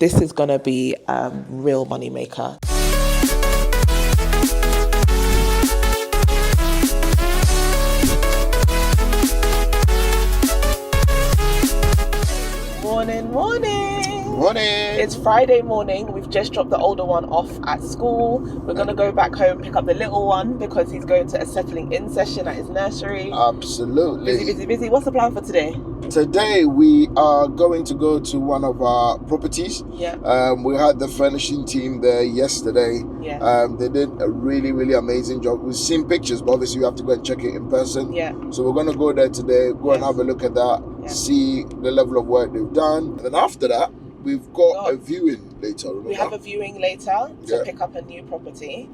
This is going to be a real money maker. Morning. It's Friday morning. We've just dropped the older one off at school. We're going to go back home, pick up the little one because he's going to a settling in session at his nursery. Absolutely. Busy. What's the plan for today? Today we are going to go to one of our properties. Yeah. We had the furnishing team there yesterday. Yeah. They did a really amazing job. We've seen pictures, but obviously you have to go and check it in person. Yeah. So we're going to go there today, and have a look at that, see the level of work they've done. And then after that, we've got a viewing later. Remember? We have a viewing later to pick up a new property.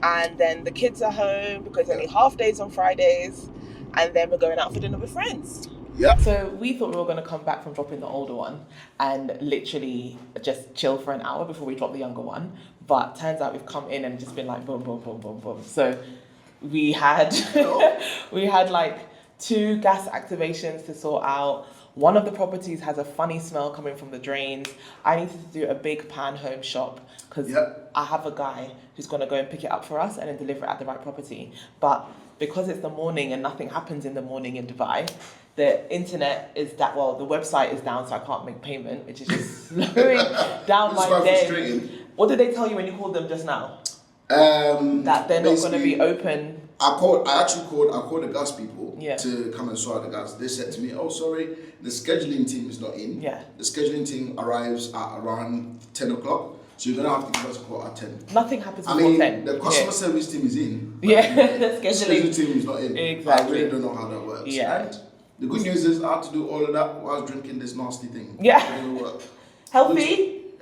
And then the kids are home because only half days on Fridays. And then we're going out for dinner with friends. Yeah. So we thought we were going to come back from dropping the older one and literally just chill for an hour before we drop the younger one. But turns out we've come in and just been like boom. So we had like 2 gas activations to sort out. One of the properties has a funny smell coming from the drains. I needed to do a big pan home shop because I have a guy who's going to go and pick it up for us and then deliver it at the right property. But because it's the morning and nothing happens in the morning in Dubai, the internet is the website is down, so I can't make payment, which is just slowing down my day. What did they tell you when you called them just now? That they're not going to be open. I called the gas people to come and sort out the gas. They said to me, "Oh, sorry, the scheduling team is not in. Yeah. The scheduling team arrives at around 10 o'clock. So you're going to have to give us a call at 10. Nothing happens before 10. The customer service team is in. The scheduling team is not in. Exactly. I really don't know how that works. Yeah. And the good news is I had to do all of that while drinking this nasty thing. Yeah.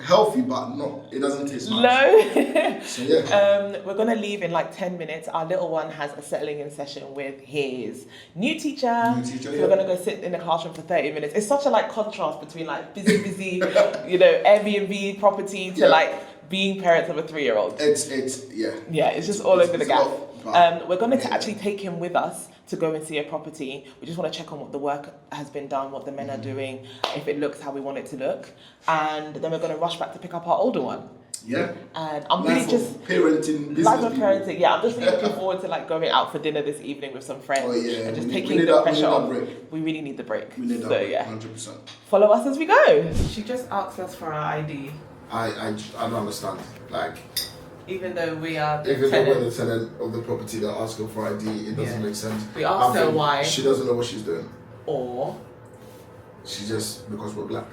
Healthy, but it doesn't taste nice. No. So we're going to leave in like 10 minutes. Our little one has a settling in session with his new teacher. So we're going to go sit in the classroom for 30 minutes. It's such a contrast between busy, Airbnb property to being parents of a 3-year-old. It's just all over the gaff. We're going to actually take him with us to go and see a property. We just want to check on what the work has been done, what the men are doing, if it looks how we want it to look. And then we're going to rush back to pick up our older one. Yeah. And I'm really just parenting, business. Life of parenting. Yeah, I'm just really looking forward to going out for dinner this evening with some friends. Oh yeah. And just taking the pressure off. We really need the break. We need that break, 100%. Follow us as we go. She just asked us for our ID. I don't understand. Even though we are the we're the tenant of the property that asks her for ID, it doesn't make sense. We asked her why. She doesn't know what she's doing. Or she just because we're black.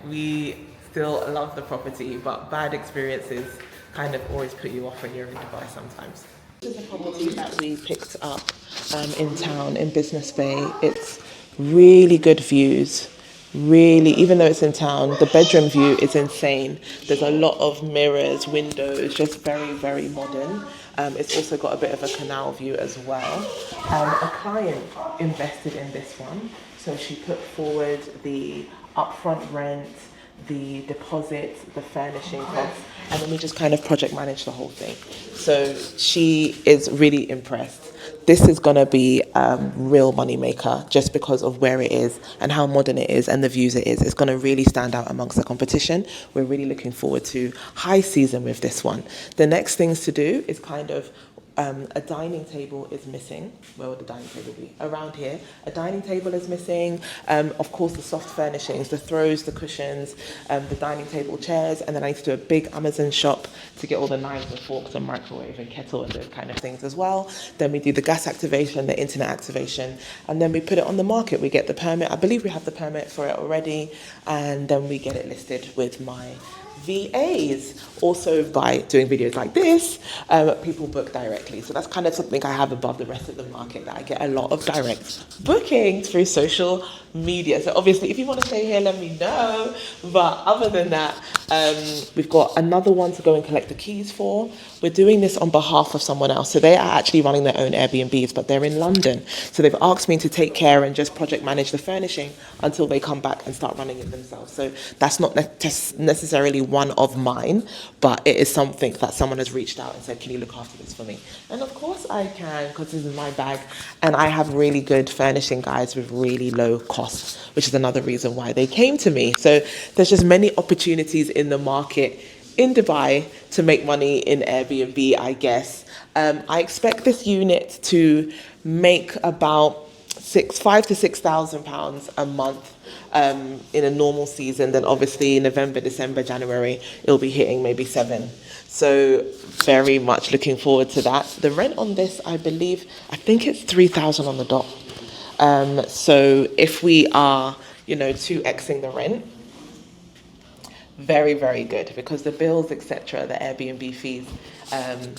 We still love the property, but bad experiences kind of always put you off when you're in Dubai sometimes. This is a property that we picked up in town in Business Bay. It's really good views. Really, even though it's in town, the bedroom view is insane. There's a lot of mirrors, windows, just very modern. It's also got a bit of a canal view as well. A client invested in this one, so she put forward the upfront rent, the deposit, the furnishing costs, and then we just kind of project manage the whole thing. So she is really impressed. This is going to be a real money maker just because of where it is and how modern it is and the views it is. It's going to really stand out amongst the competition. We're really looking forward to high season with this one. The next things to do is a dining table is missing. Where would the dining table be? Around here. A dining table is missing. Of course, the soft furnishings, the throws, the cushions, the dining table chairs. And then I need to do a big Amazon shop to get all the knives and forks and microwave and kettle and those kind of things as well. Then we do the gas activation, the internet activation, and then we put it on the market. We get the permit. I believe we have the permit for it already. And then we get it listed with my VAs. Also, by doing videos like this, people book directly. So that's kind of something I have above the rest of the market, that I get a lot of direct bookings through social media. So obviously, if you want to stay here, let me know. But other than that, we've got another one to go and collect the keys for. We're doing this on behalf of someone else. So they are actually running their own Airbnbs, but they're in London. So they've asked me to take care and just project manage the furnishing until they come back and start running it themselves. So that's not necessarily one of mine, but it is something that someone has reached out and said, can you look after this for me? And of course I can, because this is my bag. And I have really good furnishing guys with really low costs, which is another reason why they came to me. So there's just many opportunities in the market in Dubai to make money in Airbnb, I guess. I expect this unit to make about £5,000 to £6,000 a month in a normal season. Then obviously November, December, January, it'll be hitting maybe 7. So very much looking forward to that. The rent on this, I think it's 3,000 on the dot. So if we are, 2xing the rent, very, very good, because the bills, etc., the Airbnb fees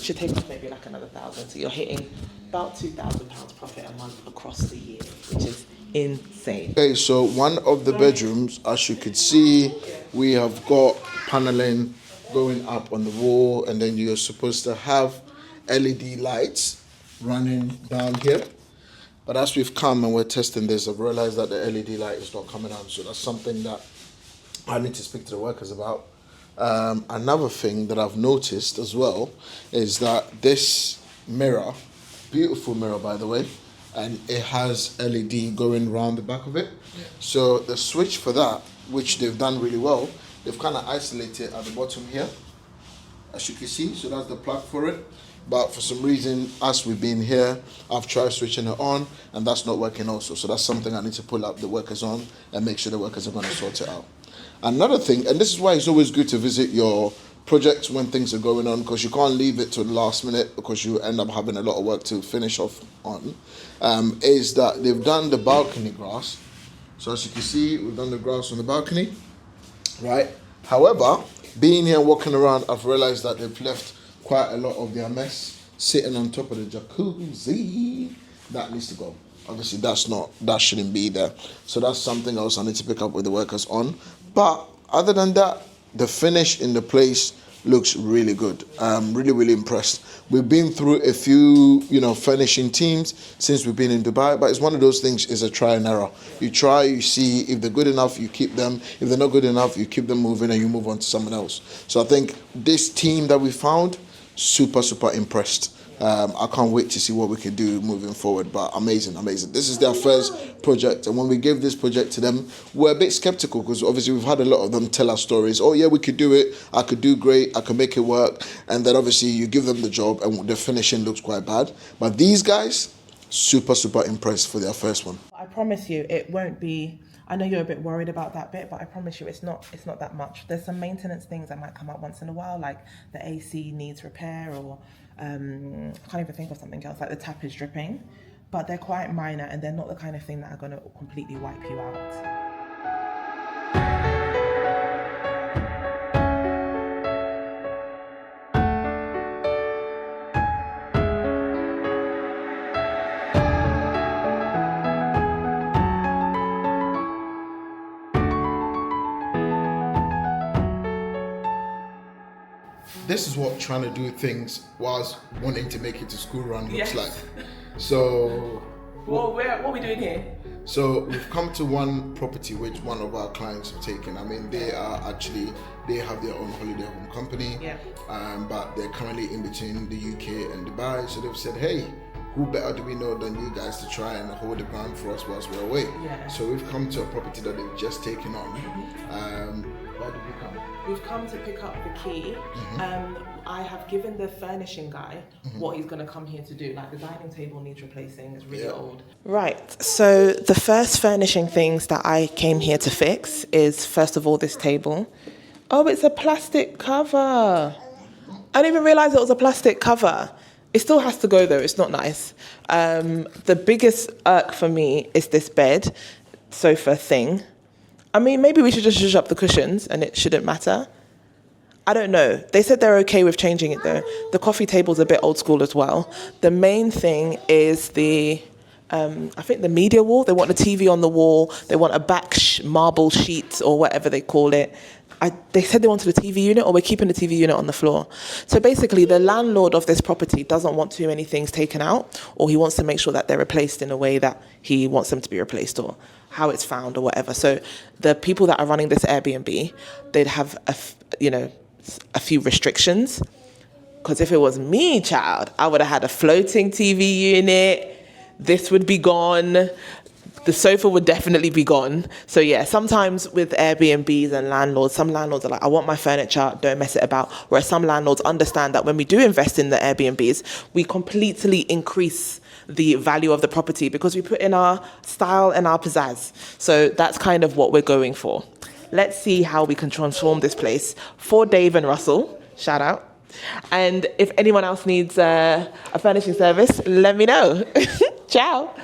should take us maybe like another 1,000. So you're hitting about £2,000 profit a month across the year, which is insane. Okay, so one of the bedrooms, as you could see, we have got paneling going up on the wall, and then you're supposed to have LED lights running down here. But as we've come and we're testing this, I've realized that the LED light is not coming on. So that's something that I need to speak to the workers about. Another thing that I've noticed as well is that this mirror, beautiful mirror by the way, and it has LED going around the back of it. Yeah. So the switch for that, which they've done really well, they've kind of isolated at the bottom here, as you can see. So that's the plug for it. But for some reason, as we've been here, I've tried switching it on, and that's not working also. So that's something I need to pull up the workers on and make sure the workers are going to sort it out. Another thing, and this is why it's always good to visit your projects when things are going on, because you can't leave it to the last minute, because you end up having a lot of work to finish off on, is that they've done the balcony grass. So as you can see, we've done the grass on the balcony, right? However, being here and walking around, I've realized that they've left quite a lot of their mess sitting on top of the jacuzzi. That needs to go. Obviously, that shouldn't be there. So that's something else I need to pick up with the workers on. But other than that, the finish in the place looks really good. I'm really, really impressed. We've been through a few, furnishing teams since we've been in Dubai, but it's one of those things, is a try and error. You try, you see, if they're good enough, you keep them. If they're not good enough, you keep them moving and you move on to someone else. So I think this team that we found, super, super impressed. I can't wait to see what we can do moving forward, but amazing. This is their first project, and when we gave this project to them, we're a bit skeptical, because obviously we've had a lot of them tell us stories. Oh yeah, we could do it, I could do great, I could make it work, and then obviously you give them the job and the finishing looks quite bad. But these guys, super, super impressed for their first one. I promise you, it won't be, I know you're a bit worried about that bit, but I promise you it's not that much. There's some maintenance things that might come up once in a while, like the AC needs repair, or I can't even think of something else, like the tap is dripping, but they're quite minor and they're not the kind of thing that are going to completely wipe you out. This is what trying to do things whilst wanting to make it to school run looks Yes. like. So, Well, what are we doing here? So we've come to one property which one of our clients have taken. I mean, they have their own holiday home company, but they're currently in between the UK and Dubai. So they've said, hey, who better do we know than you guys to try and hold the ground for us whilst we're away? Yeah. So we've come to a property that they've just taken on. Why did we come? We've come to pick up the key. I have given the furnishing guy what he's going to come here to do. Like, the dining table needs replacing, it's really old. Right, so the first furnishing things that I came here to fix is, first of all, this table. Oh, it's a plastic cover. I didn't even realise it was a plastic cover. It still has to go though, it's not nice. The biggest irk for me is this bed, sofa thing. I mean, maybe we should just zhuzh up the cushions and it shouldn't matter. I don't know. They said they're okay with changing it though. The coffee table's a bit old school as well. The main thing is I think the media wall. They want a TV on the wall. They want a back marble sheet or whatever they call it. They said they wanted a TV unit, or we're keeping the TV unit on the floor. So basically, the landlord of this property doesn't want too many things taken out, or he wants to make sure that they're replaced in a way that he wants them to be replaced, or how it's found or whatever. So the people that are running this Airbnb, they'd have a few restrictions. Because if it was me, child, I would have had a floating TV unit. This would be gone. The sofa would definitely be gone. So yeah, sometimes with Airbnbs and landlords, some landlords are like, I want my furniture, don't mess it about. Whereas some landlords understand that when we do invest in the Airbnbs, we completely increase the value of the property because we put in our style and our pizzazz. So that's kind of what we're going for. Let's see how we can transform this place for Dave and Russell. Shout out. And if anyone else needs a furnishing service, let me know. Ciao.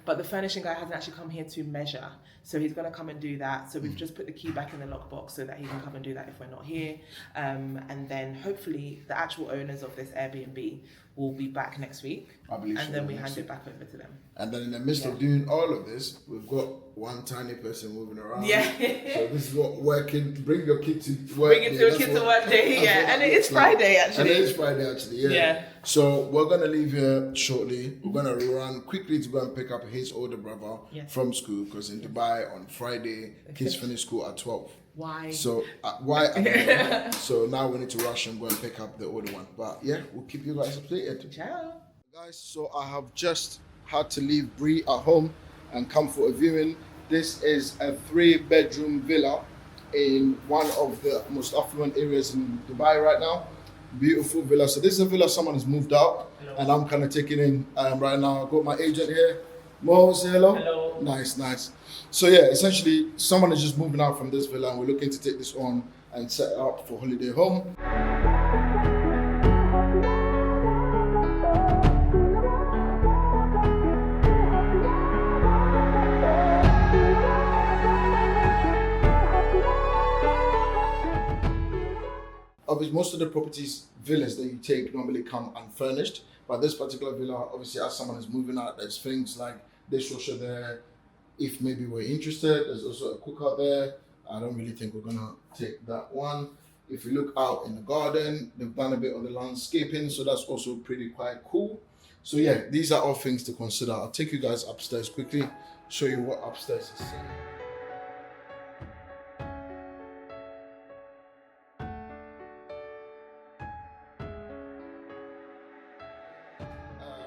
But the furnishing guy hasn't actually come here to measure. So he's going to come and do that. So we've just put the key back in the lockbox so that he can come and do that if we're not here. And then hopefully the actual owners of this Airbnb will be back next week. I believe so. And then we hand it back over to them. And then in the midst of doing all of this, we've got one tiny person moving around. Yeah. So this is what working. Bring your kid to work. Bring it to your kid to work day. Yeah. And it is Friday actually. And it is Friday actually. Yeah. Yeah. So we're gonna leave here shortly. We're gonna run quickly to go and pick up his older brother from school because in Dubai on Friday kids finish school at 12. Why? So why? I don't know. So now we need to rush and go and pick up the older one. But yeah, we'll keep you guys updated. Ciao. Guys, so I have just had to leave Bree at home and come for a viewing. This is a 3-bedroom villa in one of the most affluent areas in Dubai right now. Beautiful villa. So this is a villa someone has moved out and I'm kind of taking in right now. I've got my agent here. Mo, say hello. Hello. Nice. So yeah, essentially someone is just moving out from this villa and we're looking to take this on and set it up for holiday home. Obviously, most of the properties, villas that you take normally come unfurnished, but this particular villa, obviously as someone is moving out, there's things like dishwasher there. If maybe we're interested, there's also a cooker there. I don't really think we're gonna take that one. If you look out in the garden, they've done a bit of the landscaping, so that's also pretty quite cool. So yeah, these are all things to consider. I'll take you guys upstairs quickly, show you what upstairs is saying.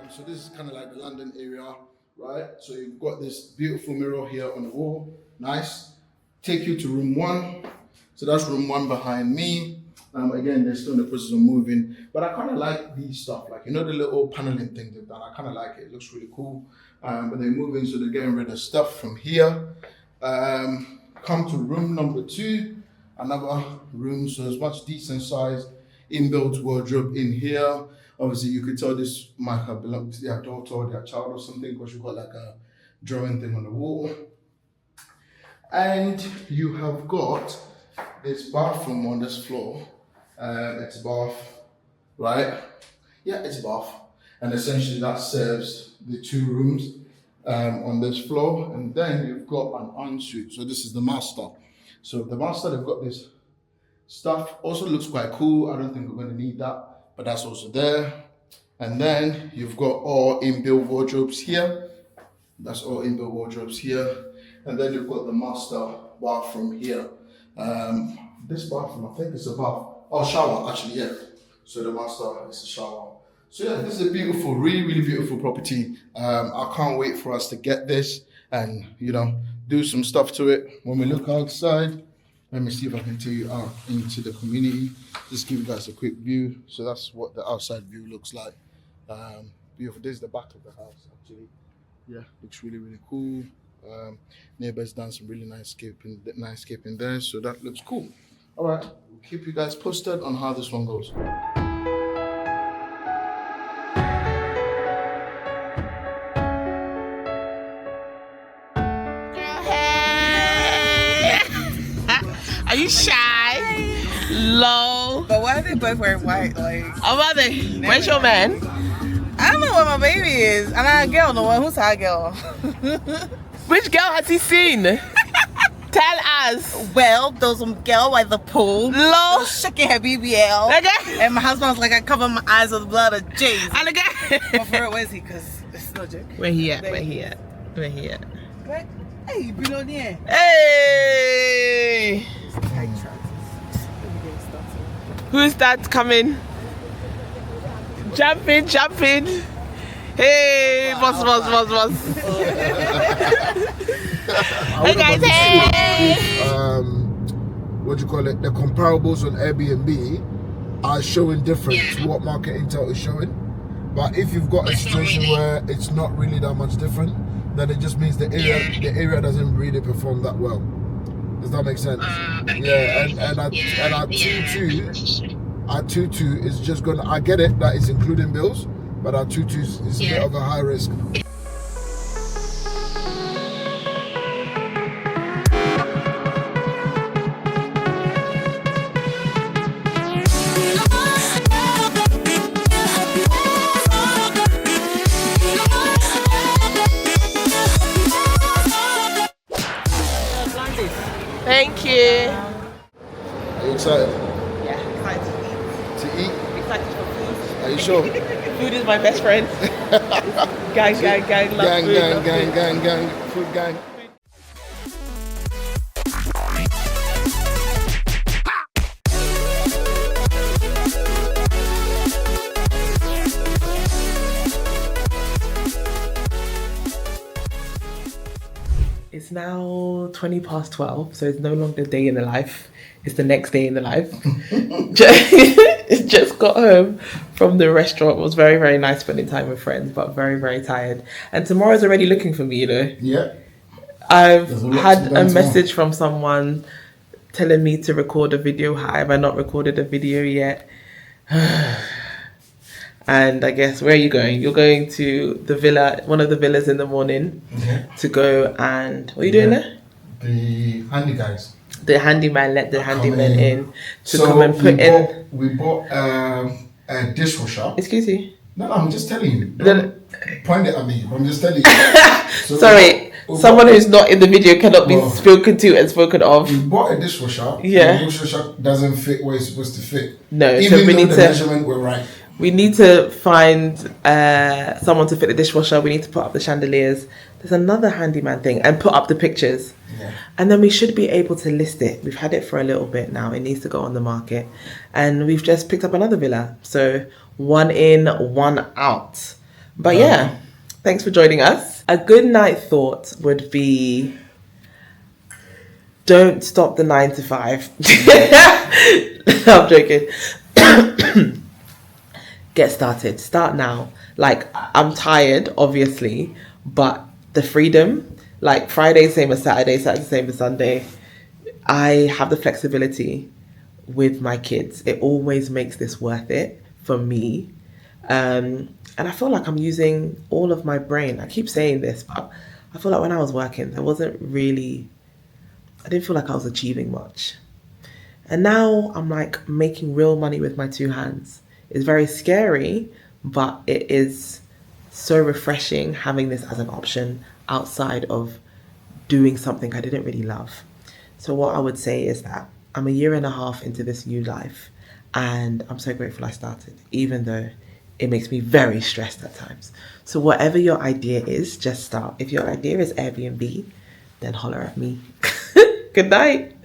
So this is kind of like the London area, right? So you've got this beautiful mirror here on the wall, nice. Take you to room 1. So that's room 1 behind me. Again, they're still in the process of moving, but I kind of like these stuff, like, the little paneling thing they've done. I kind of like it. It looks really cool. But they're moving, so they're getting rid of stuff from here. Come to room number 2, another room, so it's much decent size, inbuilt wardrobe in here. Obviously, you could tell this might have belonged to their daughter or their child or something because you've got like a drawing thing on the wall. And you have got this bathroom on this floor. It's a bath, right? Yeah, it's a bath. And essentially that serves the 2 rooms on this floor. And then you've got an ensuite. So this is the master. So the master, they've got this stuff. Also looks quite cool. I don't think we're going to need that, but that's also there. And then you've got all inbuilt wardrobes here. That's all inbuilt wardrobes here. And then you've got the master bathroom here. This bathroom, I think it's a bath. Oh, shower, actually, yeah. So the master is a shower. So yeah, this is a beautiful, really beautiful property. I can't wait for us to get this and, do some stuff to it. When we look outside, let me see if I can take you out into the community. Just give you guys a quick view. So that's what the outside view looks like. Beautiful. This is the back of the house, actually. Yeah, looks really cool. Neighbors done some really nice landscaping there, so that looks cool. All right, we'll keep you guys posted on how this one goes. Are you shy? Low. But why are they both wearing white? Like, Oh, are they? Where's your man? I don't know where my baby is. And I girl no one. Who's our girl? Which girl has he seen? Tell us. Well, there was some girl by the pool. Low. Shaking her BBL. Okay. And my husband was like, I cover my eyes with the blood of Jesus. And again. But for real, where is he? Because it's no joke. Where he at? Where he at? Where he at? Like, hey, billionaire. Hey. Tight trousers. Who's that coming? Jump in. Hey, boss. Hey guys, hey! What do you call it? The comparables on Airbnb are showing different to what Market Intel is showing. But if you've got a situation where it's not really that much different, then it just means the area doesn't really perform that well. Does that make sense? Yeah, and at 2.2 is just gonna. I get it that it's including bills, but at 2.2 is a bit of a high risk. Thank you. Are you excited? Yeah, excited To eat? Excited for food. Are you sure? Food is my best friend. Gang, love food. Gang, food gang. It's now 12:20, so it's no longer day in the life. It's the next day in the life. Just got home from the restaurant. It was very, very nice spending time with friends, but very, very tired. And tomorrow's already looking for me, you know. Yeah. I've had a message from someone telling me to record a video. How have I not recorded a video yet? And I guess, where are you going? You're going to the villa, one of the villas in the morning, to go and... What are you doing there? The handy guys. The handyman, let the handyman in to so come and put in... We bought a dishwasher. Excuse me? No, I'm just telling you. Don't point it at me. I'm just telling you. So sorry, someone who's not in the video cannot be spoken to and spoken of. We bought a dishwasher. Yeah. The dishwasher doesn't fit where it's supposed to fit. No, even so we though need the to... measurement were right. We need to find someone to fit the dishwasher. We need to put up the chandeliers. There's another handyman thing, and put up the pictures. Yeah. And then we should be able to list it. We've had it for a little bit now. It needs to go on the market. And we've just picked up another villa. So 1 in, 1 out. But yeah, thanks for joining us. A good night thought would be, don't stop the 9 to 5. I'm joking. Get started. Start now. Like, I'm tired, obviously, but the freedom, like Friday same as Saturday, Saturday same as Sunday. I have the flexibility with my kids. It always makes this worth it for me. And I feel like I'm using all of my brain. I keep saying this, but I feel like when I was working, I didn't feel like I was achieving much. And now I'm like making real money with my 2 hands. It's very scary, but it is so refreshing having this as an option outside of doing something I didn't really love. So what I would say is that I'm 1.5 years into this new life, and I'm so grateful I started, even though it makes me very stressed at times. So whatever your idea is, just start. If your idea is Airbnb, then holler at me. Good night.